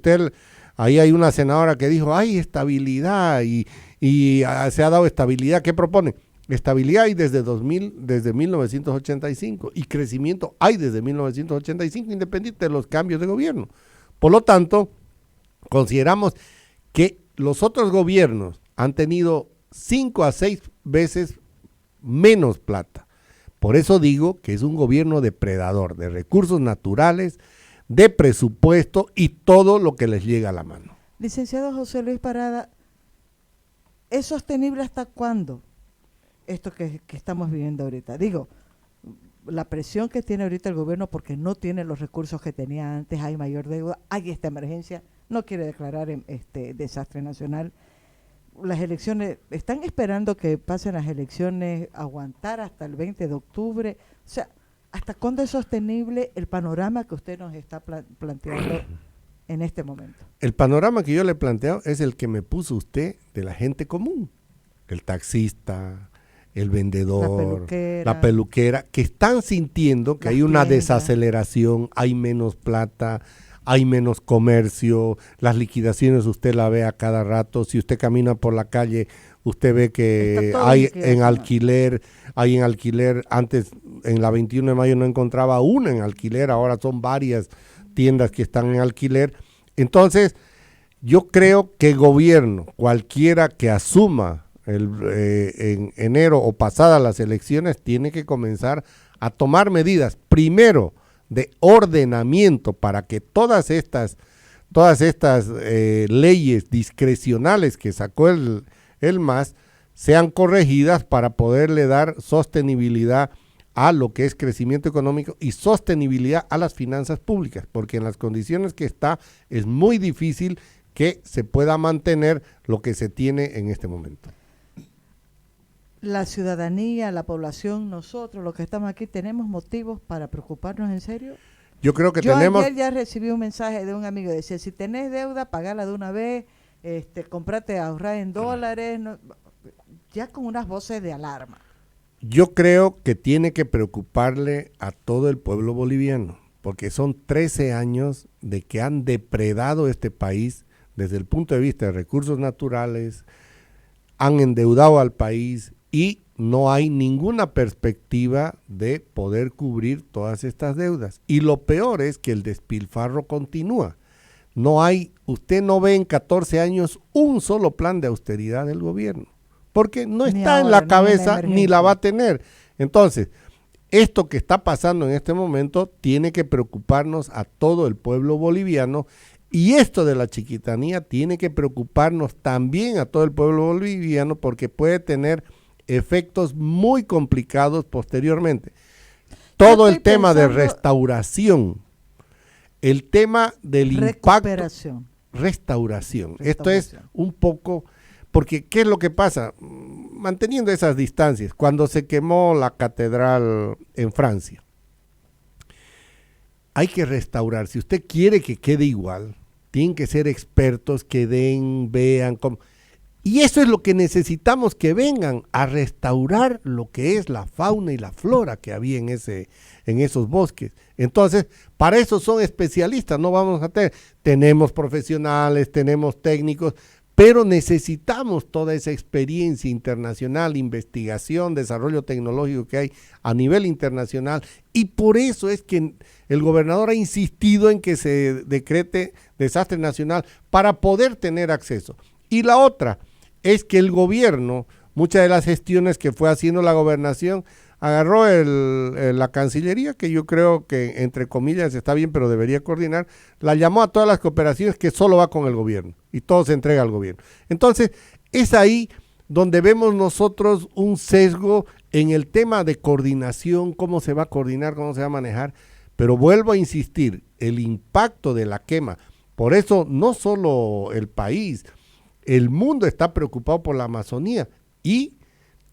ahí hay una senadora que dijo, hay estabilidad y se ha dado estabilidad. ¿Qué propone? Estabilidad hay desde 1985 y crecimiento hay desde 1985, independiente de los cambios de gobierno. Por lo tanto, consideramos que los otros gobiernos han tenido 5 a 6 veces menos plata. Por eso digo que es un gobierno depredador de recursos naturales, de presupuesto y todo lo que les llega a la mano. Licenciado José Luis Parada, ¿es sostenible hasta cuándo esto que estamos viviendo ahorita? Digo, la presión que tiene ahorita el gobierno porque no tiene los recursos que tenía antes, hay mayor deuda, hay esta emergencia, no quiere declarar desastre nacional. Las elecciones, están esperando que pasen las elecciones, aguantar hasta el 20 de octubre. O sea, ¿hasta cuándo es sostenible el panorama que usted nos está planteando en este momento? El panorama que yo le he planteado es el que me puso usted de la gente común, el taxista, el vendedor, la peluquera, que están sintiendo que hay una desaceleración, hay menos plata, hay menos comercio, las liquidaciones usted la ve a cada rato, si usted camina por la calle, usted ve que hay en alquiler, antes en la 21 de mayo no encontraba una en alquiler, ahora son varias tiendas que están en alquiler. Entonces, yo creo que el gobierno, cualquiera que asuma en enero o pasadas las elecciones, tiene que comenzar a tomar medidas, primero, de ordenamiento para que todas estas leyes discrecionales que sacó el MAS sean corregidas para poderle dar sostenibilidad a lo que es crecimiento económico y sostenibilidad a las finanzas públicas, porque en las condiciones que está es muy difícil que se pueda mantener lo que se tiene en este momento. La ciudadanía, la población, nosotros, los que estamos aquí, ¿tenemos motivos para preocuparnos en serio? Yo creo que Yo tenemos... ayer ya recibí un mensaje de un amigo, decía, si tenés deuda, pagala de una vez, comprate, ahorrar en dólares, no, ya con unas voces de alarma. Yo creo que tiene que preocuparle a todo el pueblo boliviano, porque son 13 años de que han depredado este país desde el punto de vista de recursos naturales, han endeudado al país y no hay ninguna perspectiva de poder cubrir todas estas deudas. Y lo peor es que el despilfarro continúa. Usted no ve en 14 años un solo plan de austeridad del gobierno, porque no está en la cabeza ni la va a tener. Entonces, esto que está pasando en este momento tiene que preocuparnos a todo el pueblo boliviano, y esto de la chiquitanía tiene que preocuparnos también a todo el pueblo boliviano, porque puede tener efectos muy complicados posteriormente. Todo el tema de restauración, el tema del impacto, restauración. Esto es un poco, porque ¿qué es lo que pasa? Manteniendo esas distancias, cuando se quemó la catedral en Francia, hay que restaurar. Si usted quiere que quede igual, tienen que ser expertos que vean cómo. Y eso es lo que necesitamos, que vengan a restaurar lo que es la fauna y la flora que había en esos bosques. Entonces, para eso son especialistas, no vamos a tener, tenemos profesionales, tenemos técnicos, pero necesitamos toda esa experiencia internacional, investigación, desarrollo tecnológico que hay a nivel internacional, y por eso es que el gobernador ha insistido en que se decrete desastre nacional para poder tener acceso. Y la otra es que el gobierno, muchas de las gestiones que fue haciendo la gobernación, agarró la Cancillería, que yo creo que entre comillas está bien, pero debería coordinar, la llamó a todas las cooperaciones que solo va con el gobierno y todo se entrega al gobierno. Entonces, es ahí donde vemos nosotros un sesgo en el tema de coordinación, cómo se va a coordinar, cómo se va a manejar, pero vuelvo a insistir, el impacto de la quema, por eso no solo el país, el mundo está preocupado por la Amazonía y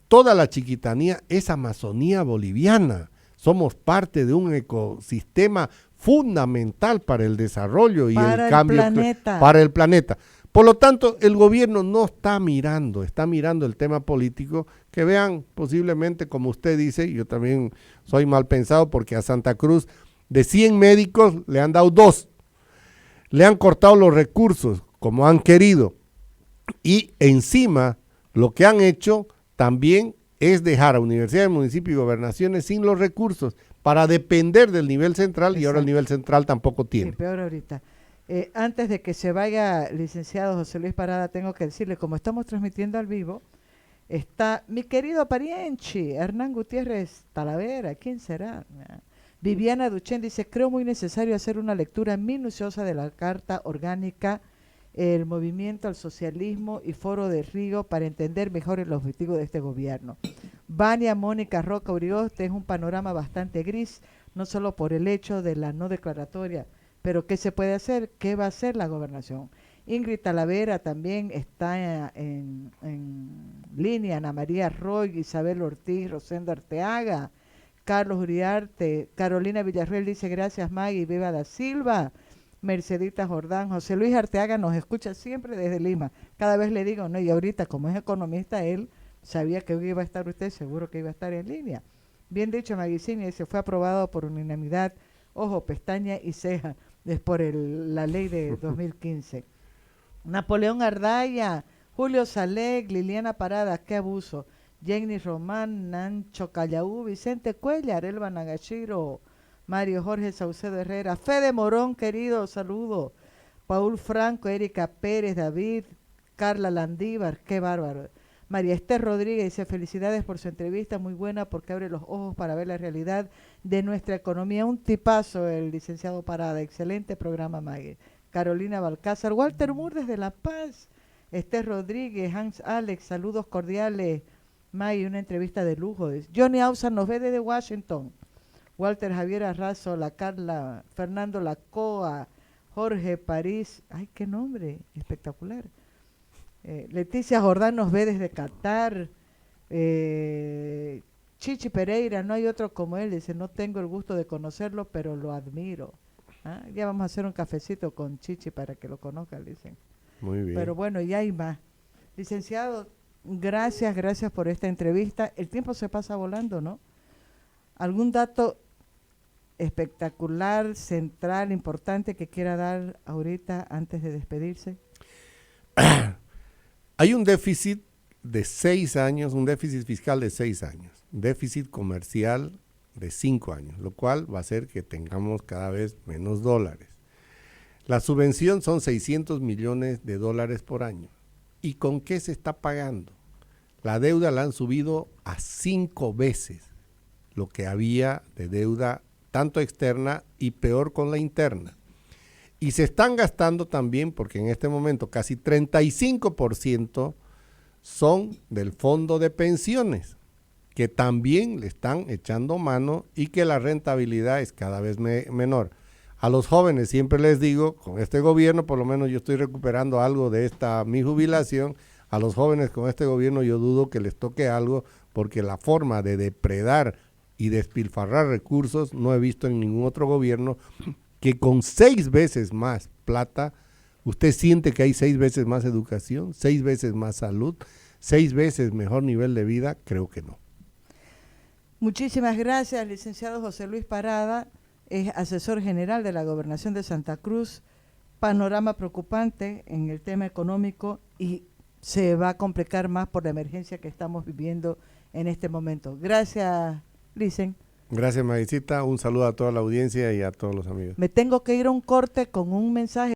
toda la Chiquitanía es Amazonía boliviana. Somos parte de un ecosistema fundamental para el desarrollo y el cambio para el planeta. Por lo tanto, el gobierno no está mirando, está mirando el tema político, que vean posiblemente, como usted dice, yo también soy mal pensado porque a Santa Cruz de 100 médicos le han dado 2, le han cortado los recursos como han querido. Y encima lo que han hecho también es dejar a universidades, municipios y gobernaciones sin los recursos para depender del nivel central. Exacto. Y ahora el nivel central tampoco tiene. Sí, peor ahorita. Antes de que se vaya, licenciado José Luis Parada, tengo que decirle, como estamos transmitiendo al vivo, está mi querido parienchi, Hernán Gutiérrez Talavera, ¿quién será? Viviana Duchén dice, creo muy necesario hacer una lectura minuciosa de la Carta Orgánica, el movimiento al socialismo y foro de Río para entender mejor el objetivo de este gobierno. Vania Mónica Roca Urioste, es un panorama bastante gris, no solo por el hecho de la no declaratoria, pero ¿qué se puede hacer? ¿Qué va a hacer la gobernación? Ingrid Talavera también está en línea, Ana María Roy, Isabel Ortiz, Rosendo Arteaga, Carlos Uriarte, Carolina Villarreal dice gracias Maggie, viva da Silva, Mercedita Jordán, José Luis Arteaga nos escucha siempre desde Lima. Cada vez le digo, no, y ahorita como es economista, él sabía que hoy iba a estar usted, seguro que iba a estar en línea. Bien dicho, Maguicini, se fue aprobado por unanimidad, ojo, pestaña y ceja, es por la ley de 2015. Napoleón Ardaya, Julio Salek, Liliana Parada, qué abuso. Jenny Román, Nancho Callaú, Vicente Cuellar, Elba Nagashiro, Mario Jorge Saucedo Herrera, Fede Morón, querido, saludo. Paul Franco, Erika Pérez, David, Carla Landívar, qué bárbaro. María Esther Rodríguez dice, felicidades por su entrevista, muy buena porque abre los ojos para ver la realidad de nuestra economía. Un tipazo el licenciado Parada, excelente programa, Maggie. Carolina Balcázar, Walter Moore desde La Paz, Esther Rodríguez, Hans Alex, saludos cordiales. Maggie, una entrevista de lujo. Johnny Ausa nos ve desde Washington. Walter Javier Arrazo, la Carla, Fernando Lacoa, Jorge París, ay, qué nombre, espectacular. Leticia Jordán nos ve desde Qatar. Chichi Pereira, no hay otro como él, dice, no tengo el gusto de conocerlo, pero lo admiro. ¿Ah? Ya vamos a hacer un cafecito con Chichi para que lo conozcan, dicen. Muy bien. Pero bueno, ya hay más. Licenciado, gracias por esta entrevista. El tiempo se pasa volando, ¿no? ¿Algún dato espectacular, central, importante que quiera dar ahorita antes de despedirse? Hay un déficit de 6 años, un déficit fiscal de 6 años, déficit comercial de 5 años, lo cual va a hacer que tengamos cada vez menos dólares. La subvención son 600 millones de dólares por año. ¿Y con qué se está pagando? La deuda la han subido a 5 veces lo que había de deuda tanto externa y peor con la interna. Y se están gastando también, porque en este momento casi 35% son del fondo de pensiones, que también le están echando mano y que la rentabilidad es cada vez menor. A los jóvenes siempre les digo, con este gobierno por lo menos yo estoy recuperando algo de mi jubilación. A los jóvenes con este gobierno yo dudo que les toque algo, porque la forma de depredar y despilfarrar recursos, no he visto en ningún otro gobierno que con 6 veces más plata, usted siente que hay 6 veces más educación, 6 veces más salud, 6 veces mejor nivel de vida, creo que no. Muchísimas gracias, licenciado José Luis Parada, es asesor general de la Gobernación de Santa Cruz. Panorama preocupante en el tema económico y se va a complicar más por la emergencia que estamos viviendo en este momento. Gracias, Licen. Gracias, Maguicita. Un saludo a toda la audiencia y a todos los amigos. Me tengo que ir a un corte con un mensaje.